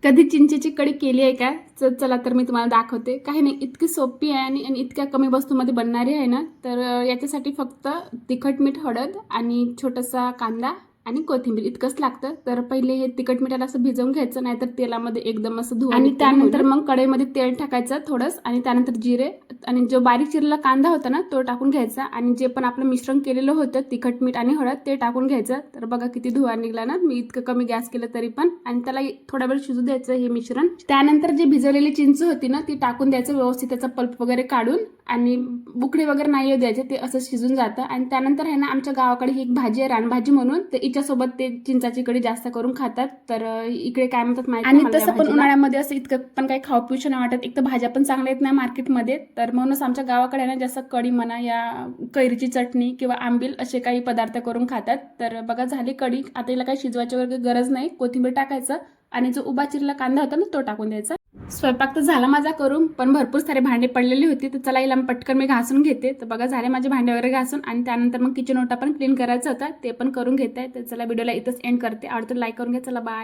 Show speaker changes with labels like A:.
A: कधी चिंचेची कढी केली आहे का? चला तर मी तुम्हाला दाखवते. काही नाही, इतकी सोपी आहे आणि इतक्या कमी वस्तूमध्ये बनणारी आहे ना. तर याच्यासाठी फक्त तिखट, मीठ, हळद आणि छोटासा कांदा आणि कोथिंबीर इतकंच लागतं. तर पहिले हे तिखट मिठाला असं भिजवून घ्यायचं, नाहीतर तेलामध्ये एकदम असं धुवा. आणि त्यानंतर मग कढईमध्ये तेल टाकायचं थोडंसं आणि त्यानंतर जिरे आणि जो बारीक चिरलेला कांदा होता ना तो टाकून घ्यायचा आणि जे पण आपलं मिश्रण केलेलं होतं तिखट, मीठ आणि हळद ते टाकून घ्यायचं. तर बघा किती धुवा निघला ना. मी इतकं कमी गॅस केलं तरी पण. आणि त्याला थोडा वेळ शिजू द्यायचं हे मिश्रण. त्यानंतर जी भिजवलेली चिंच होती ना ती टाकून द्यायचं व्यवस्थित, त्याचा पल्प वगैरे काढून. आणि बुकडी वगैरे नाही येऊ द्यायचे, ते असं शिजून जातं. आणि त्यानंतर आहे ना आमच्या गावाकडे ही एक भाजी आहे रानभाजी म्हणून, तर हिच्यासोबत ते चिंचाची कढी जास्त करून खातात. तर इकडे काय म्हणतात माहिती. आणि तसं पण उन्हाळ्यामध्ये असं इतकं पण काही खाऊ पिऊशी नाही वाटत. एक तर भाज्या पण चांगल्या येत नाही मार्केटमध्ये, तर म्हणूनच आमच्या गावाकडे ना जास्त कढी म्हणा या कैरीची चटणी किंवा आंबील असे काही पदार्थ करून खातात. तर बघा झाली कढी. आता हिला काही शिजवायची वगैरे गरज नाही. कोथिंबीर टाकायचं आणि जो उभा चिरला कांदा होता ना तो टाकून द्यायचा. स्वयंपाक तर झाला माझा करून, पण भरपूर सारे भांडे पडलेली होती. तर चला हिला पटकन मी घासून घेते. तर बघा झाले माझे भांडे वगैरे घासून. आणि त्यानंतर मग किचन ओटा पण क्लीन करायचा होता, ते पण करून घेते. तर चला व्हिडिओला इथंच एंड करते. आवडतं लाईक करून घ्या. चला बाय.